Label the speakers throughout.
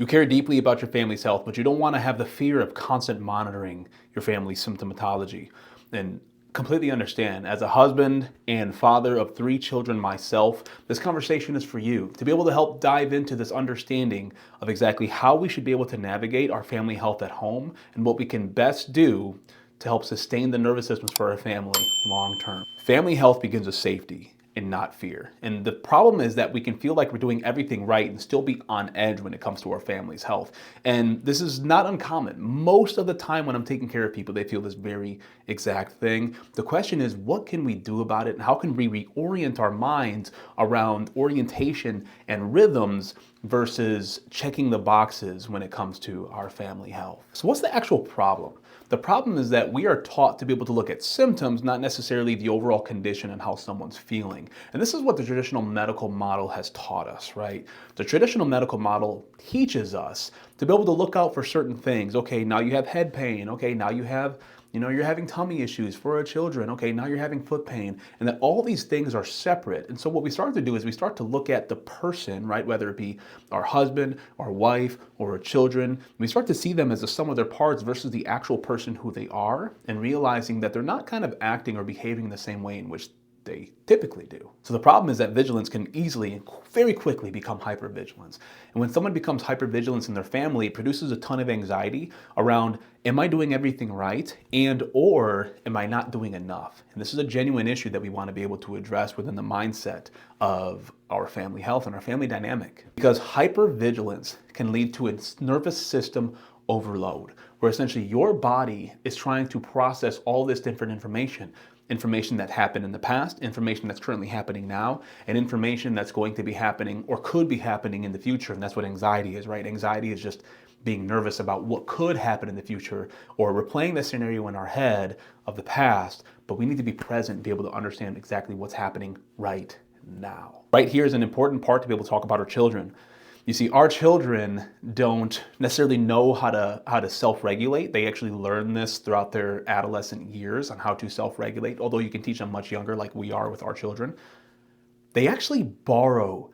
Speaker 1: You care deeply about your family's health, but you don't want to have the fear of constant monitoring your family's symptomatology. And completely understand, as a husband and father of 3 children myself, this conversation is for you to be able to help dive into this understanding of exactly how we should be able to navigate our family health at home and what we can best do to help sustain the nervous systems for our family long term. Family health begins with safety and not fear. And the problem is that we can feel like we're doing everything right and still be on edge when it comes to our family's health. And this is not uncommon. Most of the time when I'm taking care of people, they feel this very exact thing. The question is, what can we do about it? And how can we reorient our minds around orientation and rhythms versus checking the boxes when it comes to our family health? So what's the actual problem? The problem is that we are taught to be able to look at symptoms, not necessarily the overall condition and how someone's feeling. And this is what the traditional medical model has taught us, right? The traditional medical model teaches us to be able to look out for certain things. Okay, now you have head pain. Okay, now you have you're having tummy issues for our children. Okay, now you're having foot pain. And that all these things are separate. And so what we start to do is we start to look at the person, right? Whether it be our husband, our wife, or our children. We start to see them as the sum of their parts versus the actual person who they are, and realizing that they're not kind of acting or behaving the same way in which they typically do. So the problem is that vigilance can easily and very quickly become hypervigilance. And when someone becomes hypervigilance in their family, it produces a ton of anxiety around, am I doing everything right? And or am I not doing enough? And this is a genuine issue that we want to be able to address within the mindset of our family health and our family dynamic. Because hypervigilance can lead to a nervous system overload, where essentially your body is trying to process all this different information that happened in the past, information that's currently happening now, and information that's going to be happening or could be happening in the future. And that's what anxiety is, right? Anxiety is just being nervous about what could happen in the future, or we're playing the scenario in our head of the past, but we need to be present and be able to understand exactly what's happening right now. Right here is an important part to be able to talk about our children. You see, our children don't necessarily know how to self-regulate. They actually learn this throughout their adolescent years on how to self-regulate, although you can teach them much younger like we are with our children. They actually borrow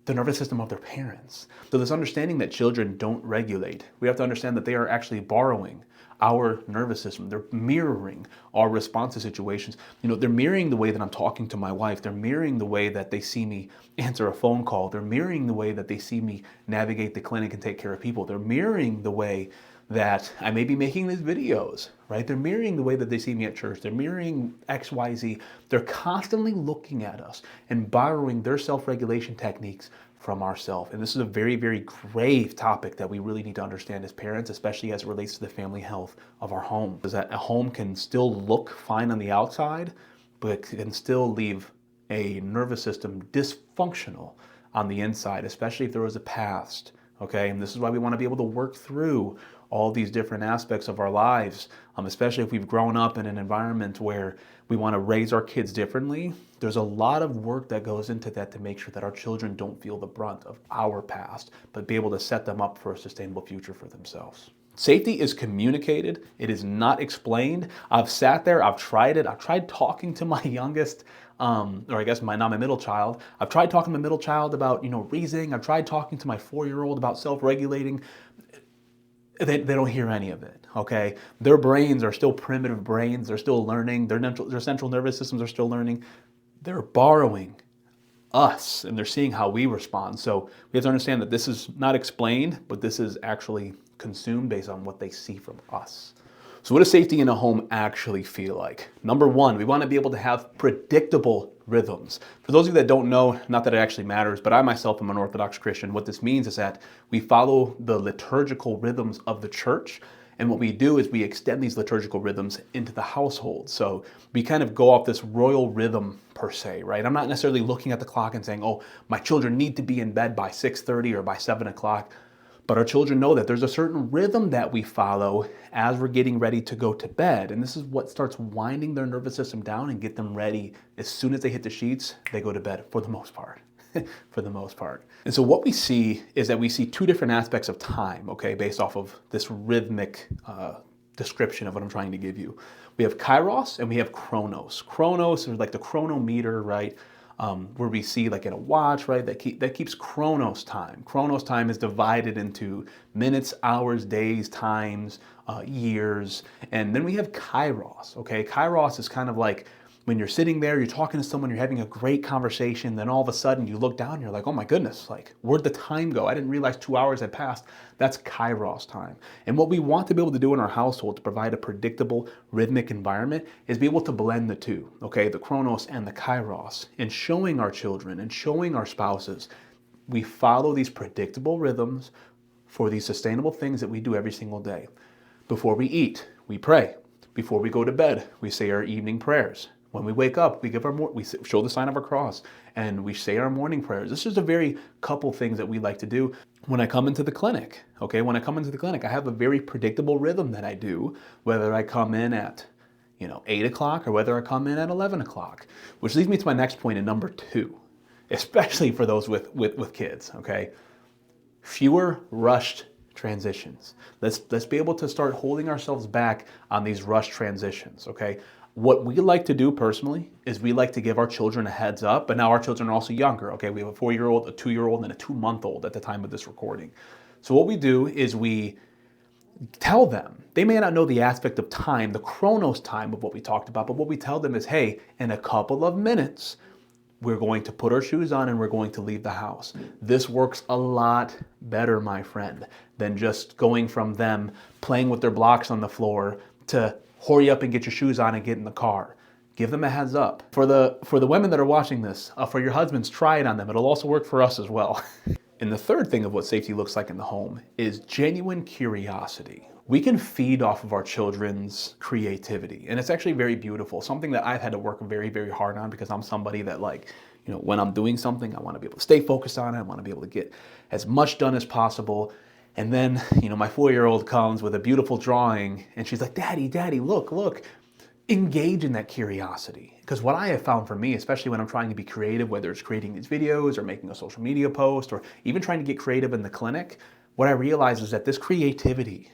Speaker 1: the nervous system of their parents. So this understanding that children don't regulate, we have to understand that they are actually borrowing our nervous system. They're mirroring our response to situations. They're mirroring the way that I'm talking to my wife. They're mirroring the way that they see me answer a phone call. They're mirroring the way that they see me navigate the clinic and take care of people. They're mirroring the way that I may be making these videos, right? They're mirroring the way that they see me at church. They're mirroring X, Y, Z. They're constantly looking at us and borrowing their self-regulation techniques from ourselves. And this is a very, very grave topic that we really need to understand as parents, especially as it relates to the family health of our home. Is that a home can still look fine on the outside, but it can still leave a nervous system dysfunctional on the inside, especially if there was a past. Okay, and this is why we want to be able to work through all these different aspects of our lives, especially if we've grown up in an environment where we want to raise our kids differently. There's a lot of work that goes into that to make sure that our children don't feel the brunt of our past, but be able to set them up for a sustainable future for themselves. Safety is communicated. It is not explained. I've sat there, I've tried it. I've tried talking to my youngest, or I guess my middle child. I've tried talking to my middle child about, reasoning. I've tried talking to my 4-year-old about self-regulating. They don't hear any of it, okay? Their brains are still primitive brains. They're still learning. Their central nervous systems are still learning. They're borrowing us, and they're seeing how we respond. So we have to understand that this is not explained, but this is actually consumed based on what they see from us. So what does safety in a home actually feel like? Number one, we want to be able to have predictable rhythms. For those of you that don't know, not that it actually matters, but I myself am an Orthodox Christian. What this means is that we follow the liturgical rhythms of the church. And what we do is we extend these liturgical rhythms into the household. So we kind of go off this royal rhythm per se, right? I'm not necessarily looking at the clock and saying, oh, my children need to be in bed by 6:30 or by 7 o'clock. But our children know that there's a certain rhythm that we follow as we're getting ready to go to bed. And this is what starts winding their nervous system down and get them ready. As soon as they hit the sheets, they go to bed for the most part. For the most part. And so what we see is that we see 2 different aspects of time, okay, based off of this rhythmic description of what I'm trying to give you. We have kairos and we have chronos. Chronos is like the chronometer, right? where we see like in a watch, right, that keeps Chronos time. Chronos time is divided into minutes, hours, days, times, years, and then we have Kairos. Okay, Kairos is kind of like when you're sitting there, you're talking to someone, you're having a great conversation, then all of a sudden you look down and you're like, oh my goodness, like where'd the time go? I didn't realize 2 hours had passed. That's Kairos time. And what we want to be able to do in our household to provide a predictable, rhythmic environment is be able to blend the two, okay, the Chronos and the Kairos, and showing our children and showing our spouses we follow these predictable rhythms for these sustainable things that we do every single day. Before we eat, we pray. Before we go to bed, we say our evening prayers. When we wake up, we show the sign of our cross and we say our morning prayers. This is a very couple things that we like to do. When I come into the clinic, okay, when I come into the clinic, I have a very predictable rhythm that I do, whether I come in at 8 o'clock or whether I come in at 11 o'clock, which leads me to my next point in number 2, especially for those with kids, okay? Fewer rushed transitions. Let's be able to start holding ourselves back on these rushed transitions, okay? What we like to do personally is we like to give our children a heads up, but now our children are also younger, okay? We have a 4-year-old, a 2-year-old, and a 2-month-old at the time of this recording. So what we do is we tell them, they may not know the aspect of time, the Chronos time of what we talked about, but what we tell them is, hey, in a couple of minutes, we're going to put our shoes on and we're going to leave the house. This works a lot better, my friend, than just going from them playing with their blocks on the floor to hurry up and get your shoes on and get in the car. Give them a heads up. For the women that are watching this, for your husbands, try it on them. It'll also work for us as well. And the third thing of what safety looks like in the home is genuine curiosity. We can feed off of our children's creativity, and it's actually very beautiful. Something that I've had to work very, very hard on because I'm somebody that when I'm doing something, I want to be able to stay focused on it. I want to be able to get as much done as possible. And then, my 4-year-old comes with a beautiful drawing and she's like, Daddy, look. Engage in that curiosity. Because what I have found for me, especially when I'm trying to be creative, whether it's creating these videos or making a social media post or even trying to get creative in the clinic, what I realize is that this creativity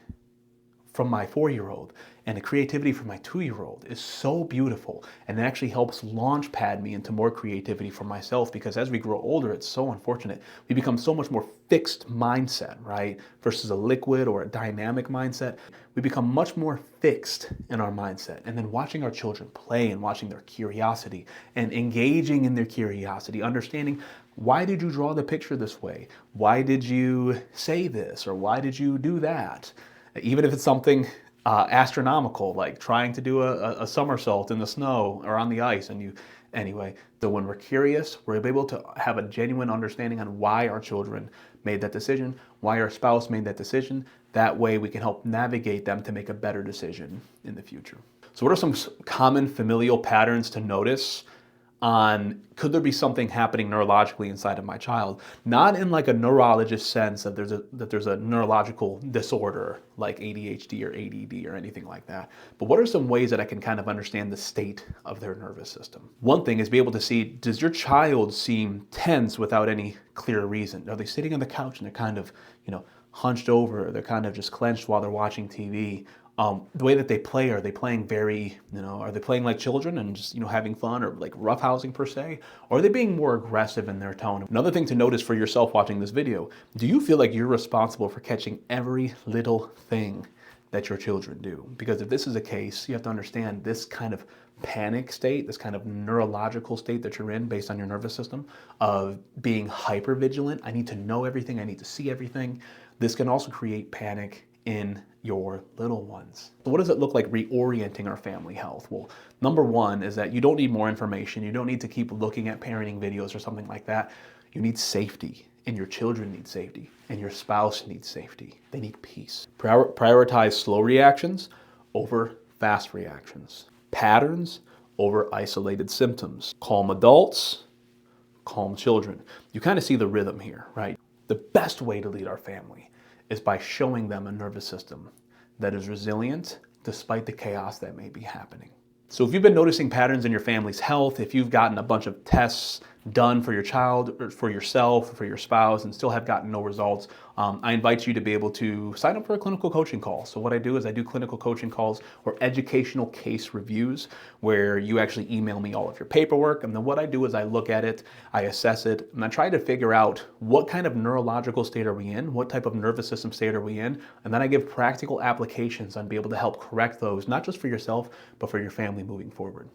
Speaker 1: from my 4-year-old and the creativity from my 2-year-old is so beautiful, and it actually helps launch pad me into more creativity for myself, because as we grow older, it's so unfortunate. We become so much more fixed mindset, right? Versus a liquid or a dynamic mindset. We become much more fixed in our mindset. And then watching our children play and watching their curiosity and engaging in their curiosity, understanding, why did you draw the picture this way? Why did you say this? Or why did you do that? Even if it's something astronomical, like trying to do a somersault in the snow or on the ice, anyway, so when we're curious, we're able to have a genuine understanding on why our children made that decision, why our spouse made that decision. That way we can help navigate them to make a better decision in the future. So what are some common familial patterns to notice on, could there be something happening neurologically inside of my child? Not in like a neurologist sense that there's a neurological disorder like ADHD or ADD or anything like that. But what are some ways that I can kind of understand the state of their nervous system? One thing is be able to see, does your child seem tense without any clear reason? Are they sitting on the couch and they're kind of, hunched over? They're kind of just clenched while they're watching TV? The way that they play, are they playing very, are they playing like children and just, having fun, or like roughhousing per se? Or are they being more aggressive in their tone? Another thing to notice for yourself watching this video, do you feel like you're responsible for catching every little thing that your children do? Because if this is the case, you have to understand this kind of panic state, this kind of neurological state that you're in based on your nervous system of being hyper vigilant. I need to know everything. I need to see everything. This can also create panic in your little ones. So what does it look like reorienting our family health? Well, number one is that you don't need more information. You don't need to keep looking at parenting videos or something like that. You need safety, and your children need safety, and your spouse needs safety. They need peace. Prioritize slow reactions over fast reactions. Patterns over isolated symptoms. Calm adults, calm children. You kind of see the rhythm here, right? The best way to lead our family is by showing them a nervous system that is resilient despite the chaos that may be happening. So if you've been noticing patterns in your family's health, if you've gotten a bunch of tests done for your child or for yourself, or for your spouse, and still have gotten no results, I invite you to be able to sign up for a clinical coaching call. So what I do is I do clinical coaching calls or educational case reviews where you actually email me all of your paperwork. And then what I do is I look at it, I assess it, and I try to figure out what kind of neurological state are we in, what type of nervous system state are we in, and then I give practical applications on be able to help correct those, not just for yourself, but for your family moving forward.